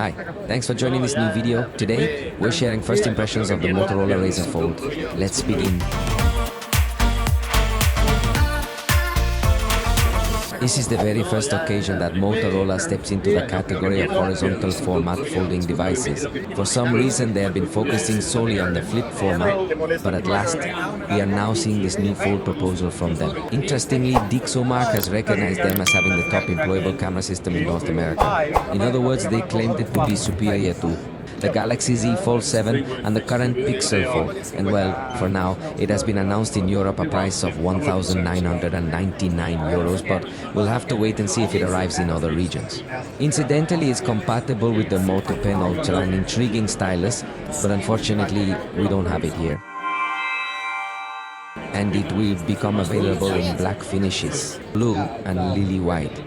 Hi, thanks for joining this new video. Today, we're sharing first impressions of the Motorola Razr Fold. Let's begin. This is the very first occasion that Motorola steps into the category of horizontal format folding devices. For some reason, they have been focusing solely on the flip format, but at last, we are now seeing this new fold proposal from them. Interestingly, DxOMark has recognized them as having the top employable camera system in North America. In other words, they claimed it to be superior to the Galaxy Z Fold 7 and the current Pixel Fold. And well, for now, it has been announced in Europe a price of €1,999, but we'll have to wait and see if it arrives in other regions. Incidentally, it's compatible with the Moto Pen Ultra, an intriguing stylus, but unfortunately, we don't have it here. And it will become available in black finishes, blue and lily white.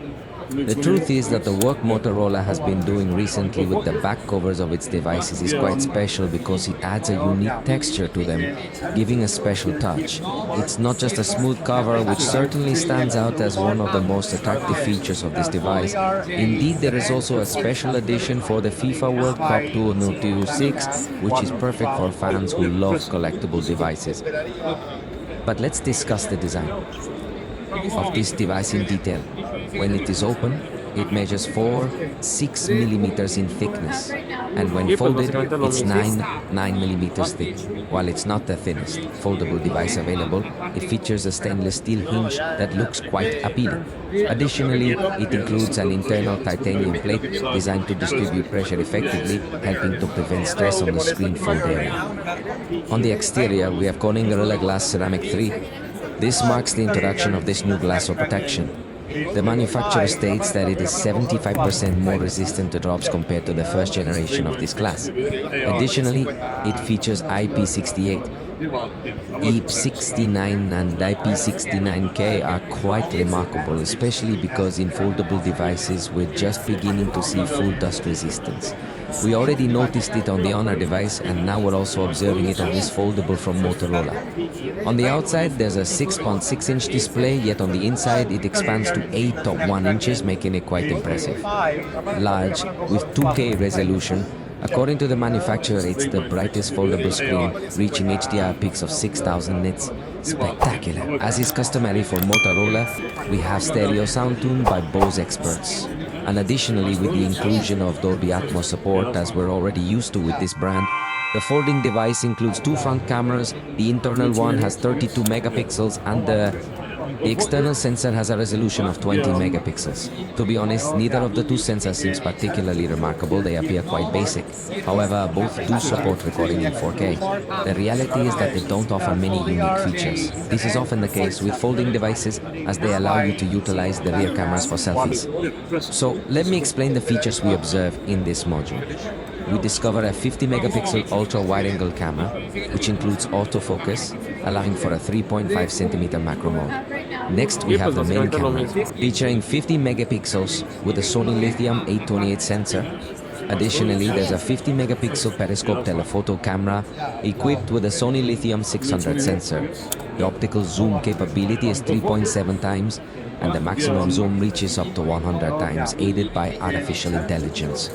The truth is that the work Motorola has been doing recently with the back covers of its devices is quite special because it adds a unique texture to them, giving a special touch. It's not just a smooth cover, which certainly stands out as one of the most attractive features of this device. Indeed, there is also a special edition for the FIFA World Cup 2026, which is perfect for fans who love collectible devices. But let's discuss the design of this device in detail. When it is open, it measures 6 millimeters in thickness, and when folded, it's 9 millimeters thick. While it's not the thinnest foldable device available, it features a stainless steel hinge that looks quite appealing. Additionally, it includes an internal titanium plate designed to distribute pressure effectively, helping to prevent stress on the screen fold area. On the exterior, we have Corning Gorilla Glass Ceramic 3. This marks the introduction of this new glass for protection. The manufacturer states that it is 75% more resistant to drops compared to the first generation of this class. Additionally, it features IP68. IP69 and IP69K are quite remarkable, especially because in foldable devices we're just beginning to see full dust resistance. We already noticed it on the Honor device, and now we're also observing it on this foldable from Motorola. On the outside, there's a 6.6-inch display, yet on the inside it expands to 8.1 inches, making it quite impressive. Large, with 2K resolution. According to the manufacturer, it's the brightest foldable screen, reaching HDR peaks of 6,000 nits. Spectacular. As is customary for Motorola, we have stereo sound tuned by Bose experts. And additionally, with the inclusion of Dolby Atmos support, as we're already used to with this brand, the folding device includes 2 front cameras. The internal one has 32 megapixels and the external sensor has a resolution of 20 megapixels. To be honest, neither of the 2 sensors seems particularly remarkable. They appear quite basic. However, both do support recording in 4K. The reality is that they don't offer many unique features. This is often the case with folding devices, as they allow you to utilize the rear cameras for selfies. So, let me explain the features we observe in this module. We discover a 50 megapixel ultra wide-angle camera, which includes autofocus, allowing for a 3.5 centimeter macro mode. Next, we have the main camera, featuring 50 megapixels with a Sony Lithium 828 sensor. Additionally, there's a 50 megapixel periscope telephoto camera equipped with a Sony Lithium 600 sensor. The optical zoom capability is 3.7 times, and the maximum zoom reaches up to 100 times, aided by artificial intelligence.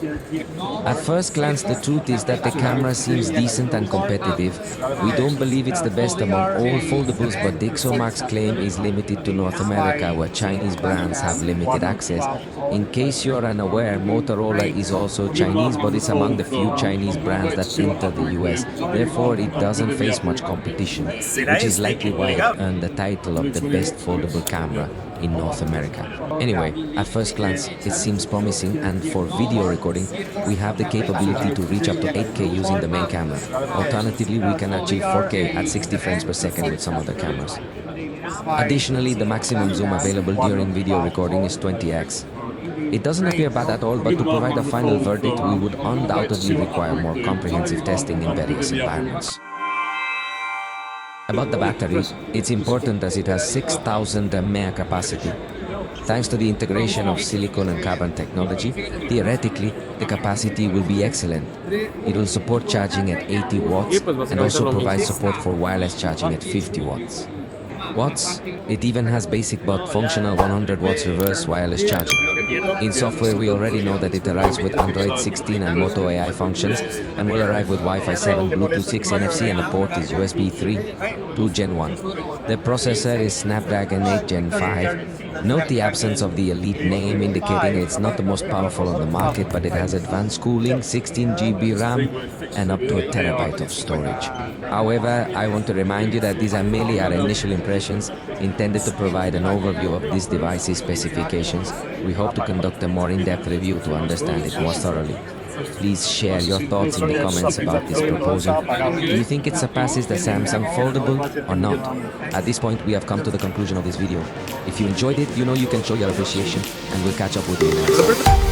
At first glance, the truth is that the camera seems decent and competitive. We don't believe it's the best among all foldables, but DxOMark's claim is limited to North America, where Chinese brands have limited access. In case you're unaware, Motorola is also Chinese, but it's among the few Chinese brands that enter the US. Therefore, it doesn't face much competition, which is likely why it earned the title of the best foldable camera in North America. Anyway, at first glance, it seems promising, and for video recording, we have the capability to reach up to 8K using the main camera. Alternatively, we can achieve 4K at 60 frames per second with some other cameras. Additionally, the maximum zoom available during video recording is 20x. It doesn't appear bad at all, but to provide a final verdict, we would undoubtedly require more comprehensive testing in various environments. About the battery, it's important as it has 6,000 mAh capacity. Thanks to the integration of silicon and carbon technology, theoretically, the capacity will be excellent. It will support charging at 80 watts and also provide support for wireless charging at 50 watts. It even has basic but functional 100 watts reverse wireless charging. In software, we already know that it arrives with Android 16 and Moto AI functions, and will arrive with Wi-Fi 7, Bluetooth 6, NFC, and the port is USB 3.2 Gen 1. The processor is Snapdragon 8 Gen 5. Note the absence of the Elite name, indicating it's not the most powerful on the market, but it has advanced cooling, 16 GB RAM, and up to a terabyte of storage. However, I want to remind you that these are merely our initial impressions, intended to provide an overview of this device's specifications. We hope to conduct a more in-depth review to understand it more thoroughly. Please share your thoughts in the comments about this proposal. Do you think it surpasses the Samsung Foldable or not? At this point, we have come to the conclusion of this video. If you enjoyed it, you know you can show your appreciation, and we'll catch up with you next.